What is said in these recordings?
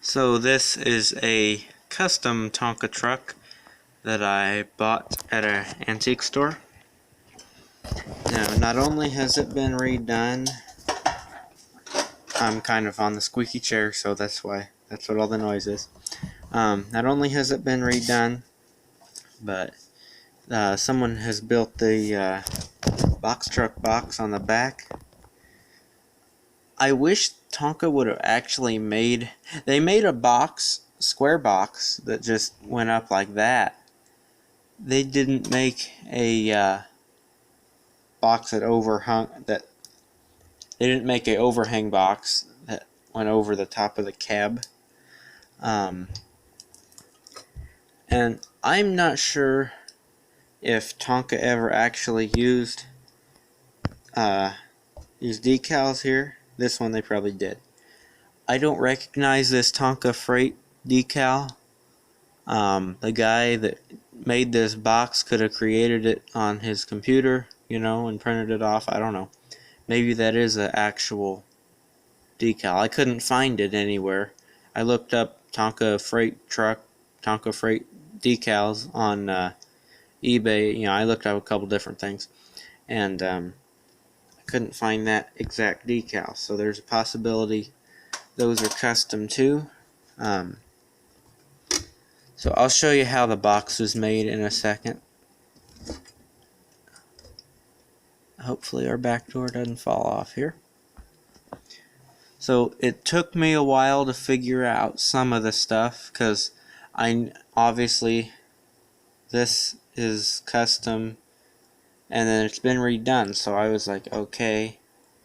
So this is a custom Tonka truck that I bought at an antique store. Now, not only has it been redone, I'm kind of on the squeaky chair, so that's what all the noise is. Not only has it been redone, but someone has built the box truck box on the back. I wish Tonka would have actually they made a box, square box, that just went up like that. They didn't make a box that they didn't make a overhang box that went over the top of the cab. And I'm not sure if Tonka ever actually used these decals here. This one they probably did. I don't recognize this Tonka freight decal. The guy that made this box could have created it on his computer, and printed it off. I don't know. Maybe that is an actual decal. I couldn't find it anywhere. I looked up Tonka freight truck, Tonka freight decals on eBay. I looked up a couple different things, and I couldn't find that exact decal. So there's a possibility those are custom too. So I'll show you how the box was made in a second. Hopefully our back door doesn't fall off here. So it took me a while to figure out some of the stuff, because obviously this is custom and then it's been redone, so I was like, okay.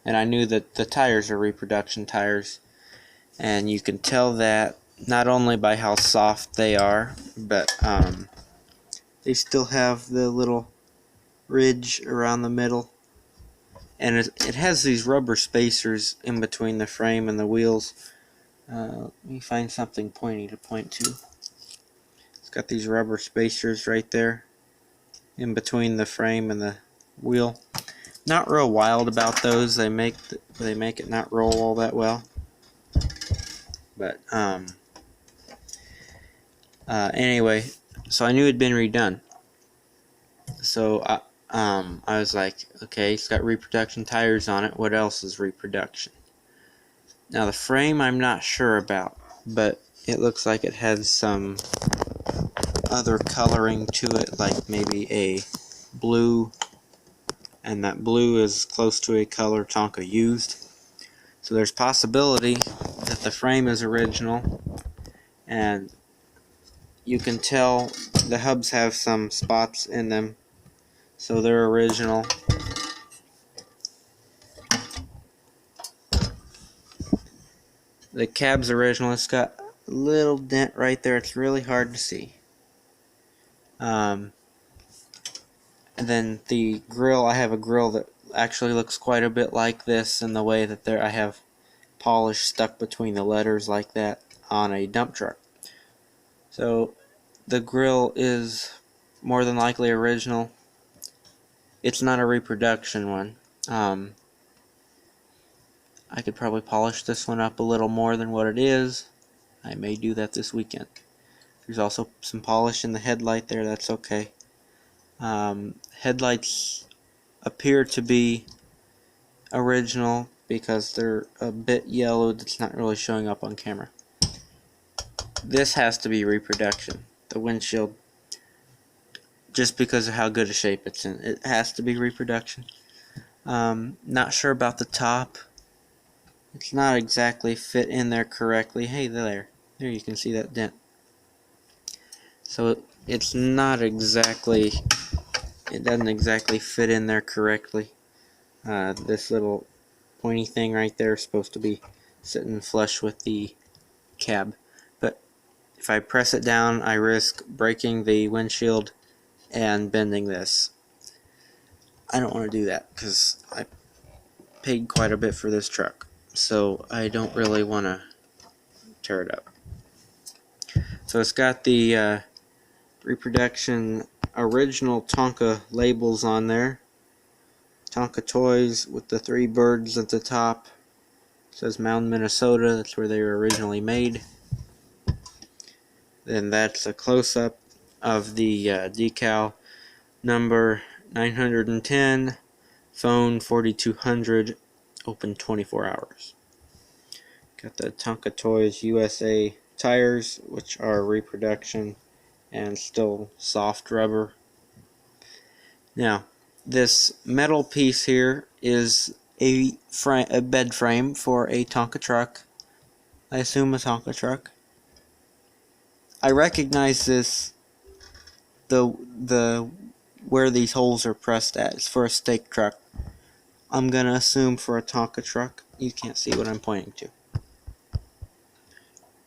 And I knew that the tires are reproduction tires, and you can tell that not only by how soft they are, but they still have the little ridge around the middle. And it has these rubber spacers in between the frame and the wheels. Let me find something pointy to point to. It's got these rubber spacers right there in between the frame and the wheel. Not real wild about those. They make it not roll all that well. But anyway, so I knew it had been redone. So I was like, okay, it's got reproduction tires on it. What else is reproduction? Now the frame I'm not sure about, but it looks like it has some other coloring to it, like maybe a blue, and that blue is close to a color Tonka used. So there's possibility that the frame is original, and you can tell the hubs have some spots in them, so they're original. The cab's original. It's got a little dent right there. It's really hard to see. And then the grill, I have a grill that actually looks quite a bit like this in the way that I have polish stuck between the letters like that on a dump truck. So the grill is more than likely original. It's not a reproduction one. I could probably polish this one up a little more than what it is. I may do that this weekend. There's also some polish in the headlight there. That's okay. Headlights appear to be original because they're a bit yellowed. It's not really showing up on camera. This has to be reproduction. The windshield, just because of how good a shape it's in, it has to be reproduction. Not sure about the top. It's not exactly fit in there correctly. Hey, there you can see that dent. So it's not exactly, it doesn't exactly fit in there correctly. This little pointy thing right there is supposed to be sitting flush with the cab. But if I press it down, I risk breaking the windshield and bending this. I don't want to do that because I paid quite a bit for this truck. So I don't really want to tear it up. So it's got the reproduction original Tonka labels on there. Tonka Toys with the 3 birds at the top. It says Mound, Minnesota. That's where they were originally made. And that's a close-up of the decal number 910, phone 4200, open 24 hours. Got the Tonka Toys USA tires, which are reproduction and still soft rubber. Now, this metal piece here is a bed frame for a Tonka truck. I assume a Tonka truck. I recognize this, the where these holes are pressed at. It's for a stake truck. I'm gonna assume for a Tonka truck. You can't see what I'm pointing to.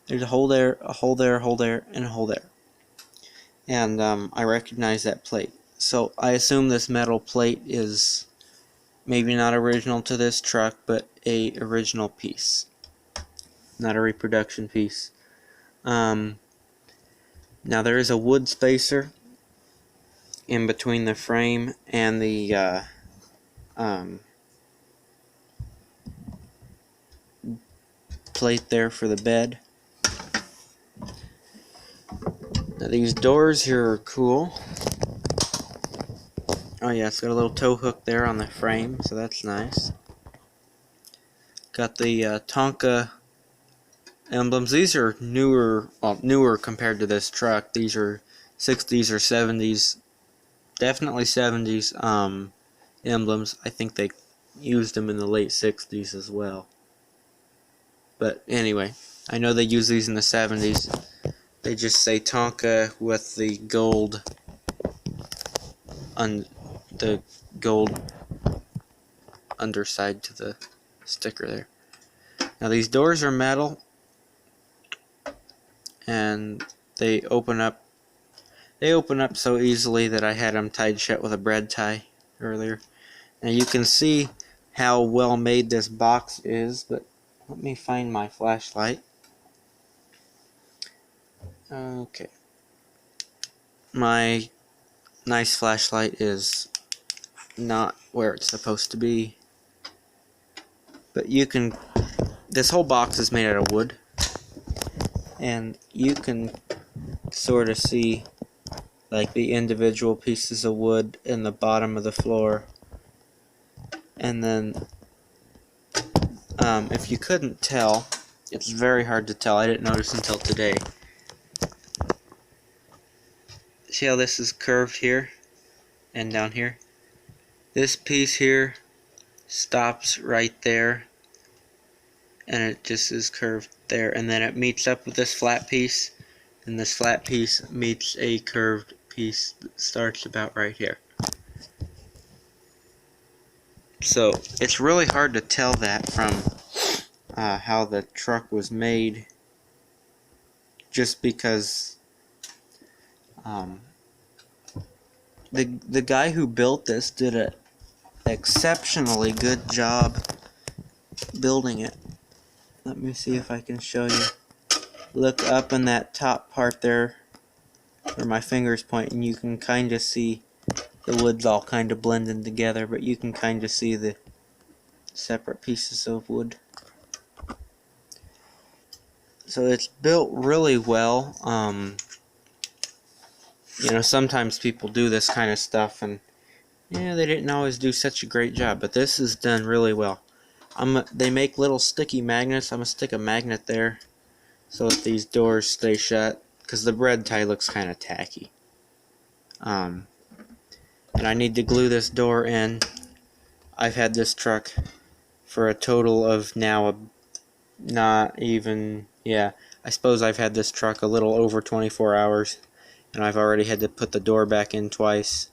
There's a hole there, a hole there, a hole there, and a hole there. And I recognize that plate. So I assume this metal plate is maybe not original to this truck, but a original piece, not a reproduction piece. Now there is a wood spacer in between the frame and the plate there for the bed. Now these doors here are cool. Oh yeah, it's got a little tow hook there on the frame, so that's nice. Got the Tonka emblems. These are newer, well, newer compared to this truck. These are 60s or 70s, definitely 70s emblems. I think they used them in the late 60s as well. But anyway, I know they use these in the 70s. They just say Tonka with the gold underside to the sticker there. Now these doors are metal, and they open up so easily that I had them tied shut with a bread tie earlier. Now you can see how well made this box is, but let me find my flashlight. Okay. My nice flashlight is not where it's supposed to be. But you can, this whole box is made out of wood, and you can sort of see like the individual pieces of wood in the bottom of the floor. And then if you couldn't tell, it's very hard to tell. I didn't notice until today. See how this is curved here and down here? This piece here stops right there, and it just is curved there, and then it meets up with this flat piece, and this flat piece meets a curved piece that starts about right here. So it's really hard to tell that from how the truck was made, just because the guy who built this did an exceptionally good job building it. Let me see if I can show you. Look up in that top part there where my finger's pointing. You can kind of see the wood's all kind of blending together, but you can kind of see the separate pieces of wood. So it's built really well. You know, sometimes people do this kind of stuff and yeah, they didn't always do such a great job, but this is done really well. They make little sticky magnets. I'm going to stick a magnet there so that these doors stay shut, because the bread tie looks kind of tacky. And I need to glue this door in. I've had this truck for a total of now not even, yeah, I suppose I've had this truck a little over 24 hours, and I've already had to put the door back in twice.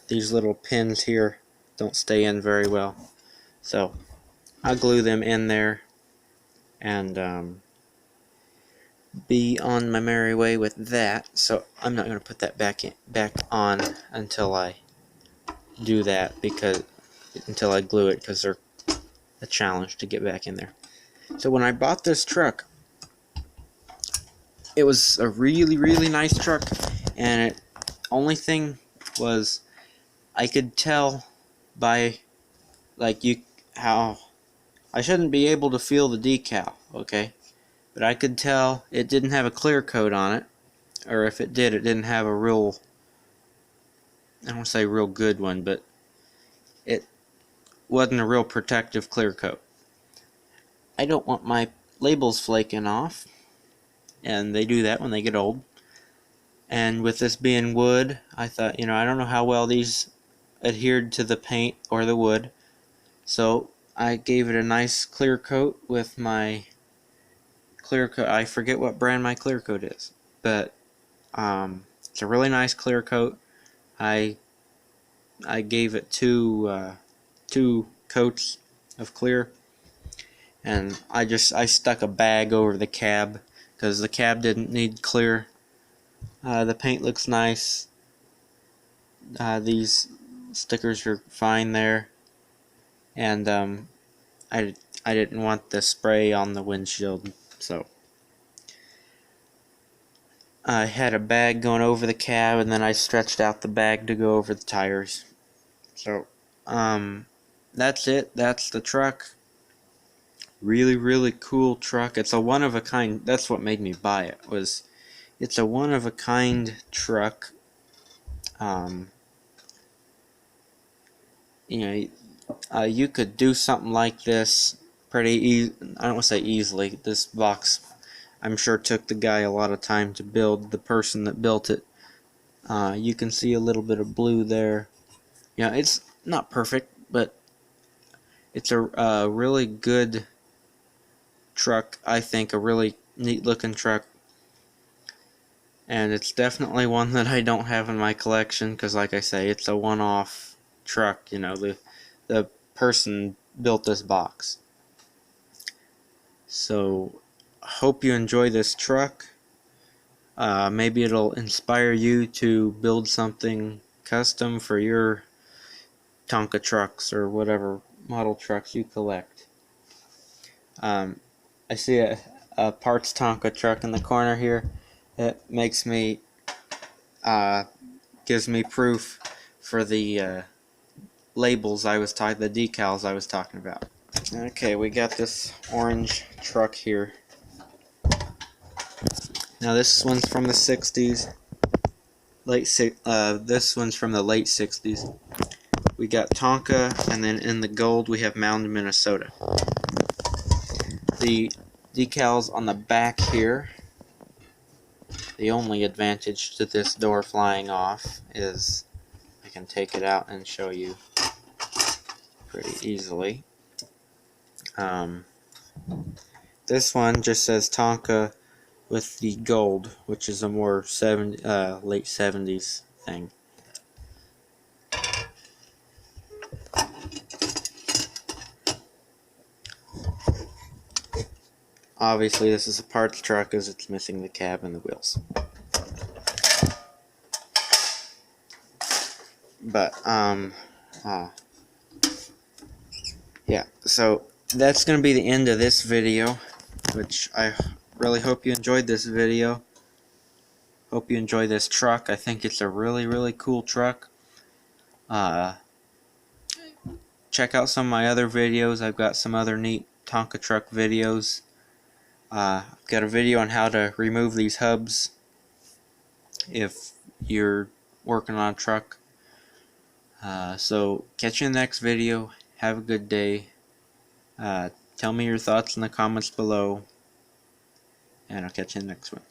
These little pins here don't stay in very well, so I'll glue them in there and be on my merry way with that. So I'm not going to put that back on until I do that, until I glue it, because they're a challenge to get back in there. So when I bought this truck, it was a really, really nice truck, and it only thing was I could tell by how I shouldn't be able to feel the decal, okay? but I could tell it didn't have a clear coat on it, or if it did, it didn't have a real, I don't want to say real good one, but it wasn't a real protective clear coat. I don't want my labels flaking off, and they do that when they get old. And with this being wood, I thought, I don't know how well these adhered to the paint or the wood, so I gave it a nice clear coat with my clear coat. I forget what brand my clear coat is, but it's a really nice clear coat. I gave it two coats of clear, and I stuck a bag over the cab because the cab didn't need clear. The paint looks nice. These stickers are fine there, and I didn't want the spray on the windshield, so I had a bag going over the cab, and then I stretched out the bag to go over the tires. So that's it. That's the truck. Really, really cool truck. It's a one of a kind. That's what made me buy it. It's a one of a kind truck. You could do something like this pretty easy. I don't want to say easily. This box, I'm sure, took the guy a lot of time to build. The person that built it. You can see a little bit of blue there. It's not perfect, but it's a really good truck. I think a really neat looking truck. And it's definitely one that I don't have in my collection because, like I say, it's a one-off truck. The person built this box. So, hope you enjoy this truck. Maybe it'll inspire you to build something custom for your Tonka trucks or whatever model trucks you collect. I see a parts Tonka truck in the corner here. It makes me, gives me proof for the labels the decals I was talking about. Okay, we got this orange truck here. Now this one's from the 60s. This one's from the late 60s. We got Tonka, and then in the gold we have Mound, Minnesota. The decals on the back here, the only advantage to this door flying off is I can take it out and show you pretty easily. This one just says Tonka with the gold, which is a more late 70s thing. Obviously this is a parts truck as it's missing the cab and the wheels. But yeah, so that's going to be the end of this video, which I really hope you enjoyed this video. Hope you enjoy this truck. I think it's a really, really cool truck. Check out some of my other videos. I've got some other neat Tonka truck videos. I've got a video on how to remove these hubs if you're working on a truck. So catch you in the next video. Have a good day. Tell me your thoughts in the comments below, and I'll catch you in the next one.